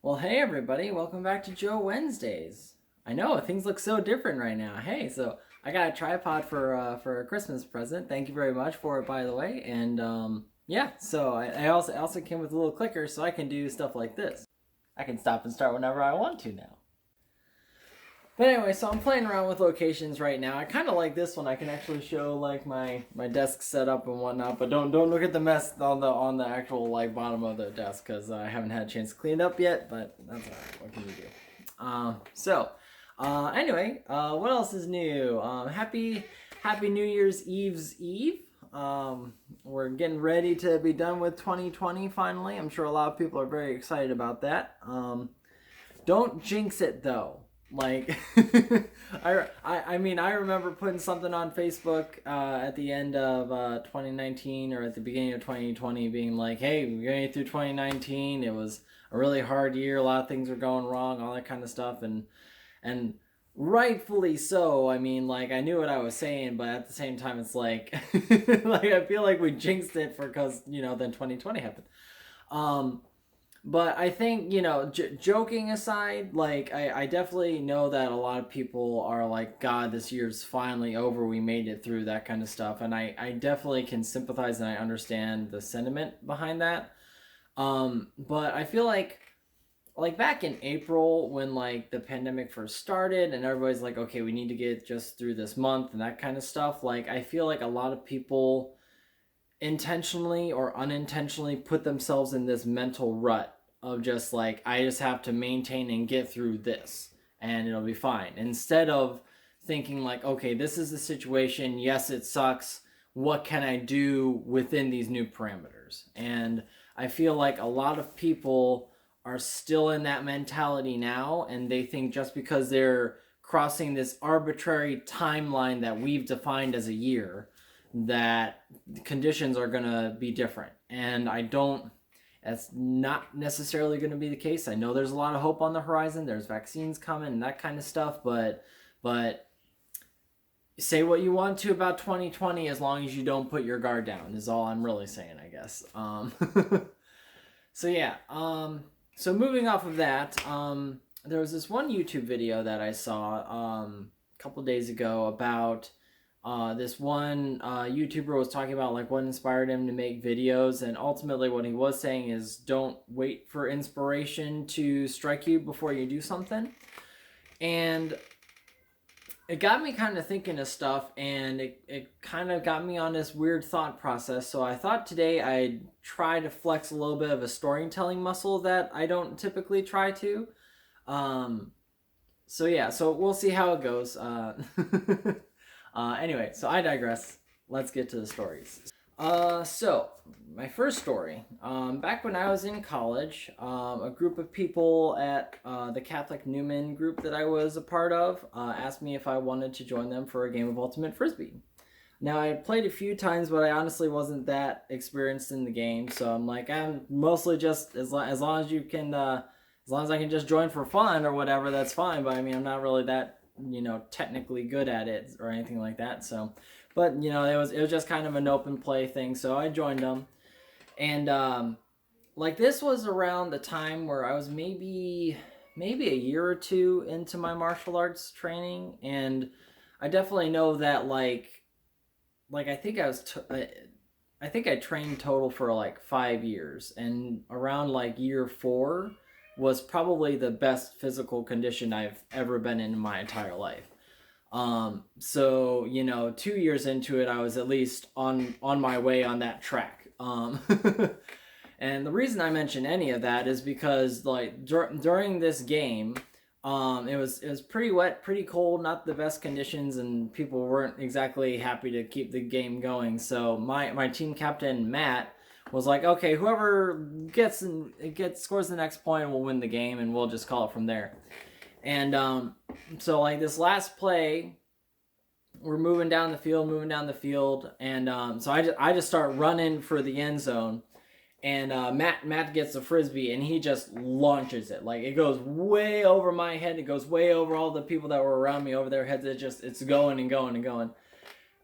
Well, hey everybody, welcome back to Joe Wednesdays. I know things look so different right now. Hey, so I got a tripod for a Christmas present. Thank you very much for it, by the way. And yeah, so I also came with a little clicker so I can do stuff like this. I can stop and start whenever I want to now. But anyway, so I'm playing around with locations right now. I kind of like this one. I can actually show like my desk setup and whatnot, but don't look at the mess on the actual like bottom of the desk because I haven't had a chance to clean it up yet. But that's alright. What can you do? Anyway, what else is new? Happy New Year's Eve. We're getting ready to be done with 2020 finally. I'm sure a lot of people are very excited about that. Don't jinx it though. Like, I mean, I remember putting something on Facebook at the end of 2019 or at the beginning of 2020 being like, hey, we're going through 2019. It was a really hard year. A lot of things were going wrong, all that kind of stuff. And rightfully so. I mean, like, I knew what I was saying, but at the same time, it's like, like, I feel like we jinxed it because, then 2020 happened. But I think, joking aside, like, I definitely know that a lot of people are like, God, this year's finally over. We made it through that kind of stuff. And I definitely can sympathize and I understand the sentiment behind that. But I feel like back in April when like the pandemic first started and everybody's like, okay, we need to get just through this month and that kind of stuff. Like, I feel like a lot of people intentionally or unintentionally put themselves in this mental rut of just like, I just have to maintain and get through this and it'll be fine, instead of thinking like, okay, this is the situation, yes it sucks, what can I do within these new parameters? And I feel like a lot of people are still in that mentality now, and they think just because they're crossing this arbitrary timeline that we've defined as a year, that conditions are going to be different. And that's not necessarily going to be the case. I know there's a lot of hope on the horizon. There's vaccines coming and that kind of stuff, but say what you want to about 2020 as long as you don't put your guard down is all I'm really saying, I guess. So yeah, so moving off of that, there was this one YouTube video that I saw a couple days ago about this one YouTuber was talking about like what inspired him to make videos, and ultimately what he was saying is don't wait for inspiration to strike you before you do something. And it got me kind of thinking of stuff, and it kind of got me on this weird thought process. So I thought today I'd try to flex a little bit of a storytelling muscle that I don't typically try to. So yeah, so we'll see how it goes. Anyway, so I digress. Let's get to the stories. So my first story. Back when I was in college, a group of people at the Catholic Newman group that I was a part of asked me if I wanted to join them for a game of Ultimate Frisbee. Now, I had played a few times, but I honestly wasn't that experienced in the game, so I'm like, I'm mostly just, as long as you can, as long as I can just join for fun or whatever, that's fine, but I mean, I'm not really that, technically good at it or anything like that, so, but, it was just kind of an open play thing, so I joined them, and, like, this was around the time where I was maybe a year or two into my martial arts training, and I definitely know that, like I think I think I trained total for like 5 years, and around like year 4 was probably the best physical condition I've ever been in my entire life. So 2 years into it, I was at least on my way on that track. And the reason I mention any of that is because like during this game, it was pretty wet, pretty cold, not the best conditions, and people weren't exactly happy to keep the game going. So my team captain Matt was like, okay, whoever scores the next point will win the game, and we'll just call it from there. And so like this last play, we're moving down the field, and so I just start running for the end zone. And Matt gets the frisbee, and he just launches it. Like, it goes way over my head. It goes way over all the people that were around me, over their heads. It's going and going and going.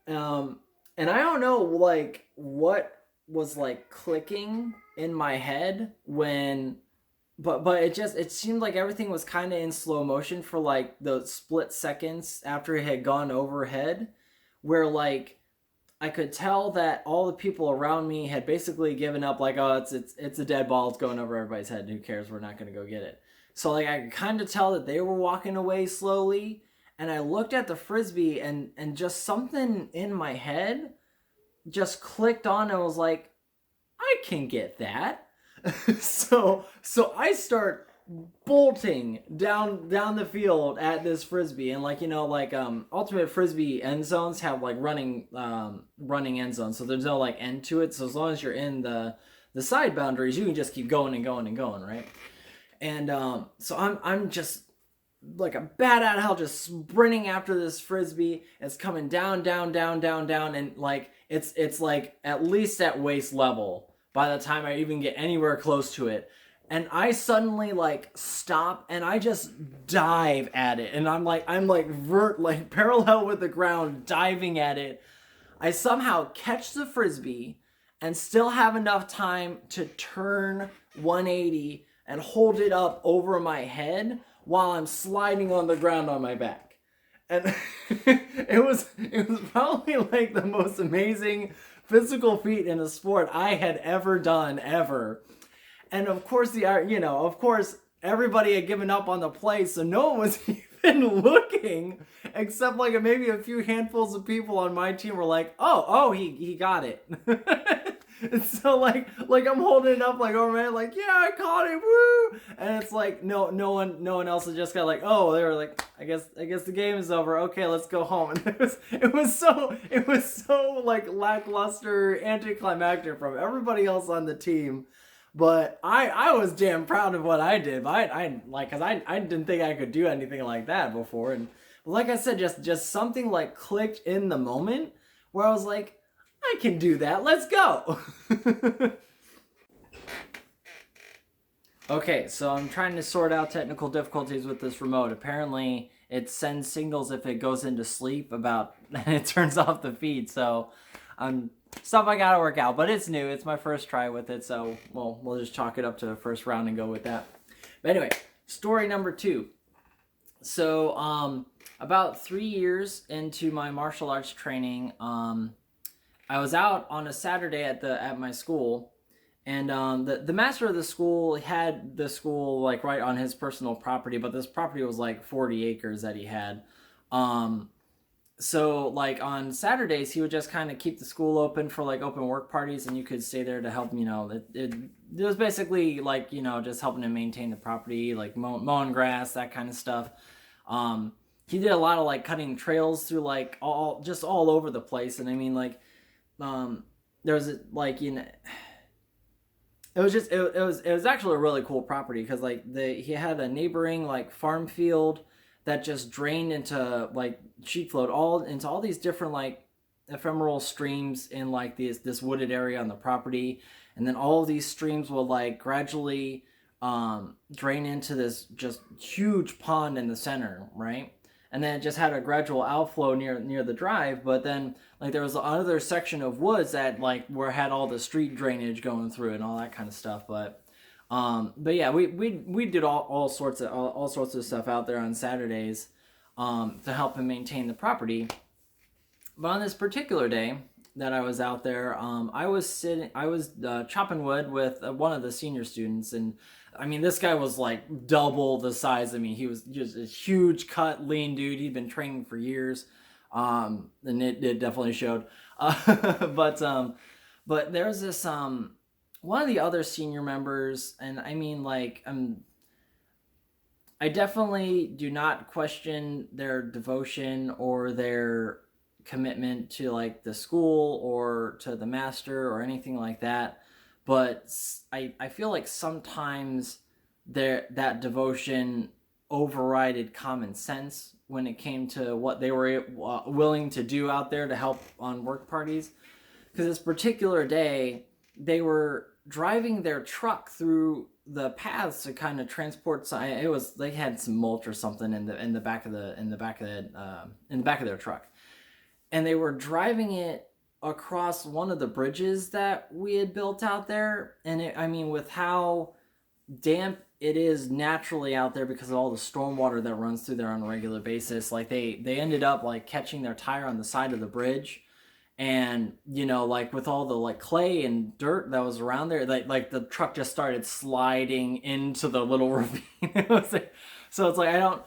And I don't know, like, what was, like, clicking in my head when but it seemed like everything was kind of in slow motion for like the split seconds after it had gone overhead, where like I could tell that all the people around me had basically given up, like, oh, it's a dead ball, it's going over everybody's head, who cares, we're not going to go get it. So like I could kind of tell that they were walking away slowly, and I looked at the frisbee, and just something in my head just clicked on and was like, I can get that. So I start bolting down the field at this frisbee, and like, like ultimate frisbee end zones have like running end zones, so there's no like end to it, so as long as you're in the side boundaries, you can just keep going and going and going, right? And so I'm just like a bat out of hell, just sprinting after this frisbee. It's coming down, down, down, down, down, and like it's like at least at waist level by the time I even get anywhere close to it. And I suddenly like stop and I just dive at it, and I'm like parallel with the ground, diving at it. I somehow catch the frisbee and still have enough time to turn 180 and hold it up over my head while I'm sliding on the ground on my back. And it was probably like the most amazing physical feat in a sport I had ever done, ever. And of course of course everybody had given up on the play, so no one was even looking, except like maybe a few handfuls of people on my team were like, oh, he got it. And so like I'm holding it up like, oh man, like, yeah, I caught it, woo! And it's like no one else has just got like, oh, they were like, I guess the game is over. Okay, let's go home. And it was so like lackluster, anticlimactic from everybody else on the team. But I was damn proud of what I did. But I didn't think I could do anything like that before. And like I said, just something like clicked in the moment where I was like, I can do that. Let's go. Okay, so I'm trying to sort out technical difficulties with this remote. Apparently, it sends signals if it goes into sleep and it turns off the feed. So, stuff I gotta work out. But it's new. It's my first try with it. So, we'll just chalk it up to the first round and go with that. But anyway, story number 2. So, about 3 years into my martial arts training, I was out on a Saturday at my school, and the master of the school had the school like right on his personal property, but this property was like 40 acres that he had. So like on Saturdays he would just kind of keep the school open for like open work parties, and you could stay there to help. It was basically like just helping to maintain the property, like mowing grass, that kind of stuff. He did a lot of like cutting trails through like all over the place, and I mean like. There was like it was actually a really cool property, because like he had a neighboring like farm field that just drained into like sheet flowed all into all these different like ephemeral streams in like this wooded area on the property, and then all of these streams will like gradually drain into this just huge pond in the center, right? And then it just had a gradual outflow near the drive, but then like there was another section of woods that like where had all the street drainage going through and all that kind of stuff. But yeah, we did all sorts of stuff out there on Saturdays to help him maintain the property. But on this particular day that I was out there, I was chopping wood with one of the senior students, and I mean, this guy was like double the size of me. He was just a huge cut, lean dude. He'd been training for years, and it definitely showed. But there's this one of the other senior members, and I mean, like, I definitely do not question their devotion or their commitment to like the school or to the master or anything like that. But I feel like sometimes that devotion overrided common sense when it came to what they were willing to do out there to help on work parties. Because this particular day, they were driving their truck through the paths to kind of transport. They had some mulch or something in the back of their truck, and they were driving it across one of the bridges that we had built out there. And with how damp it is naturally out there because of all the storm water that runs through there on a regular basis. Like they ended up like catching their tire on the side of the bridge, and like with all the like clay and dirt that was around there, like the truck just started sliding into the little ravine. So it's like I don't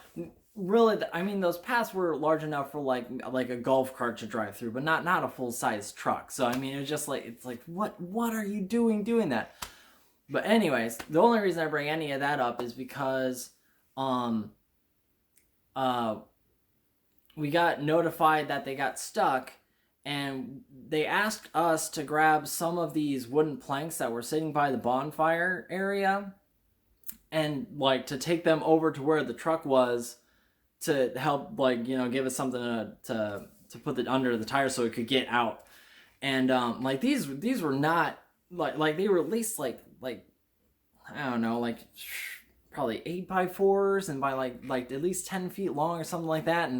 really. I mean, those paths were large enough for like a golf cart to drive through, but not a full size truck. So I mean, it's just like what are you doing that? But anyways, the only reason I bring any of that up is because we got notified that they got stuck, and they asked us to grab some of these wooden planks that were sitting by the bonfire area and like to take them over to where the truck was to help give us something to put it under the tire so it could get out. And like these were not like they were at least like I don't know, like probably 8x4s and by like at least 10 feet long or something like that.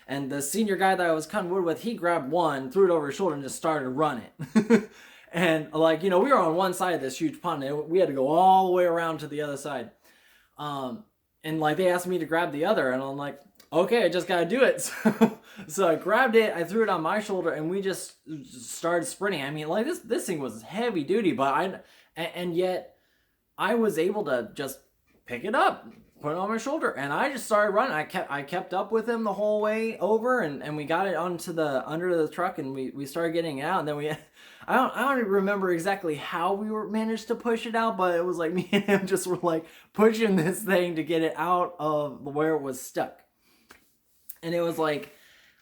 And the senior guy that I was cutting wood with, he grabbed one, threw it over his shoulder, and just started running. And we were on one side of this huge pond, and we had to go all the way around to the other side. And like they asked me to grab the other, and I'm like, okay, I just gotta do it. So I grabbed it, I threw it on my shoulder, and we just started sprinting. I mean, like this thing was heavy duty, but and yet I was able to just pick it up, put it on my shoulder, and I just started running. I kept up with him the whole way over, and we got it onto under the truck, and we started getting it out. And then I don't even remember exactly how we managed to push it out, but it was like me and him just were like pushing this thing to get it out of where it was stuck. And it was like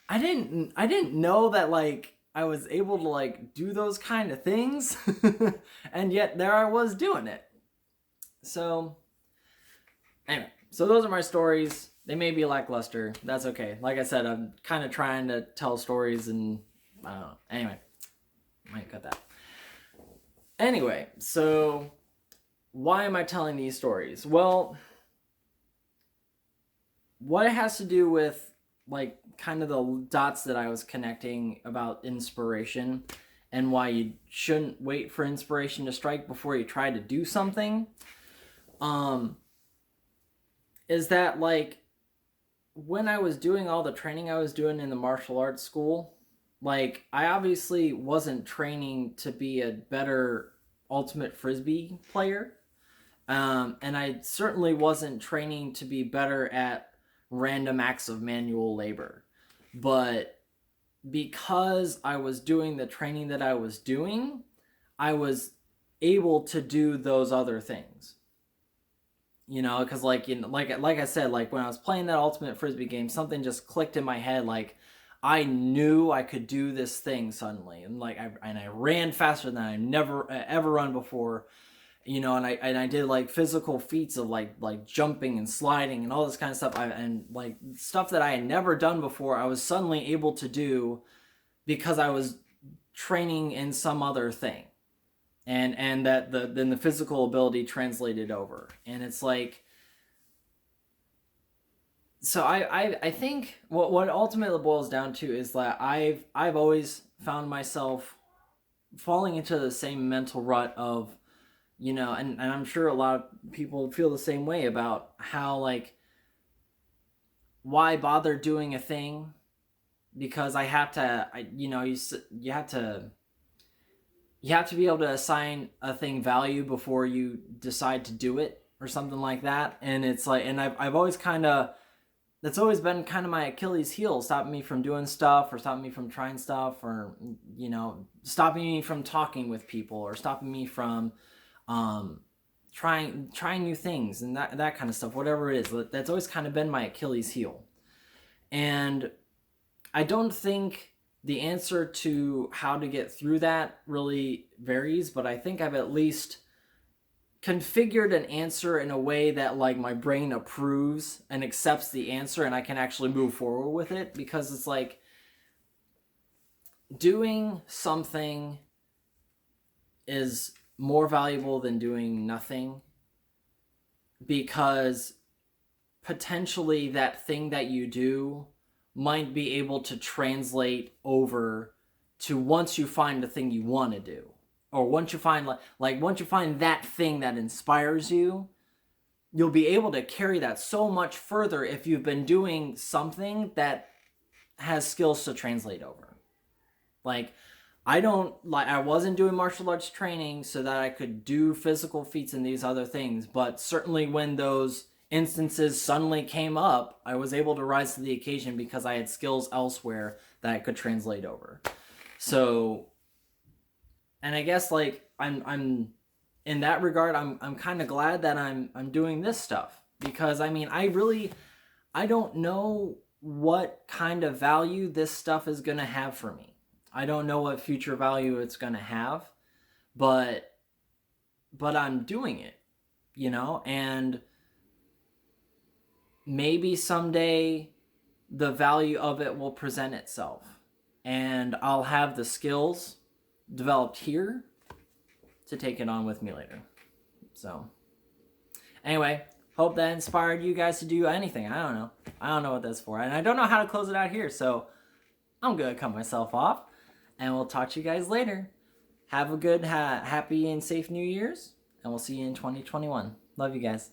I didn't know that like I was able to like do those kind of things, and yet there I was doing it. So anyway, so those are my stories. They may be lackluster. That's okay. Like I said, I'm kind of trying to tell stories, and I don't know. Anyway, might cut that. Anyway, so why am I telling these stories? Well, what it has to do with like kind of the dots that I was connecting about inspiration and why you shouldn't wait for inspiration to strike before you try to do something. Is that like when I was doing all the training I was doing in the martial arts school, like I obviously wasn't training to be a better ultimate frisbee player, and I certainly wasn't training to be better at random acts of manual labor. But because I was doing the training that I was doing, I was able to do those other things. Because like I said, like when I was playing that ultimate frisbee game, something just clicked in my head. Like I knew I could do this thing suddenly, and I ran faster than I never ever run before. And I did like physical feats of like jumping and sliding and all this kind of stuff. And like stuff that I had never done before, I was suddenly able to do because I was training in some other thing. And that then the physical ability translated over. And it's like, so I think what ultimately boils down to is that I've always found myself falling into the same mental rut of, and I'm sure a lot of people feel the same way about how like, why bother doing a thing? Because I have to, you have to be able to assign a thing value before you decide to do it or something like that. And it's like, and I've always that's always been kind of my Achilles heel, stopping me from doing stuff or stopping me from trying stuff or, stopping me from talking with people or stopping me from trying new things and that kind of stuff, whatever it is. That's always kind of been my Achilles heel. And I don't think the answer to how to get through that really varies, but I think I've at least configured an answer in a way that like my brain approves and accepts the answer and I can actually move forward with it, because it's like doing something is more valuable than doing nothing, because potentially that thing that you do might be able to translate over to once you find the thing you want to do, or once you find once you find that thing that inspires you, you'll be able to carry that so much further if you've been doing something that has skills to translate over. Like, I wasn't doing martial arts training so that I could do physical feats and these other things, but certainly when those instances suddenly came up, I was able to rise to the occasion because I had skills elsewhere that I could translate over. So, and I guess like I'm in that regard, I'm kind of glad that I'm doing this stuff, because I mean, I don't know what kind of value this stuff is going to have for me. I don't know what future value it's going to have, but I'm doing it, you know, and maybe someday the value of it will present itself and I'll have the skills developed here to take it on with me later. So anyway, hope that inspired you guys to do anything. I don't know what that's for, and I don't know how to close it out here, so I'm gonna cut myself off, and we'll talk to you guys later. Have a good happy and safe New Year's, and we'll see you in 2021. Love you guys.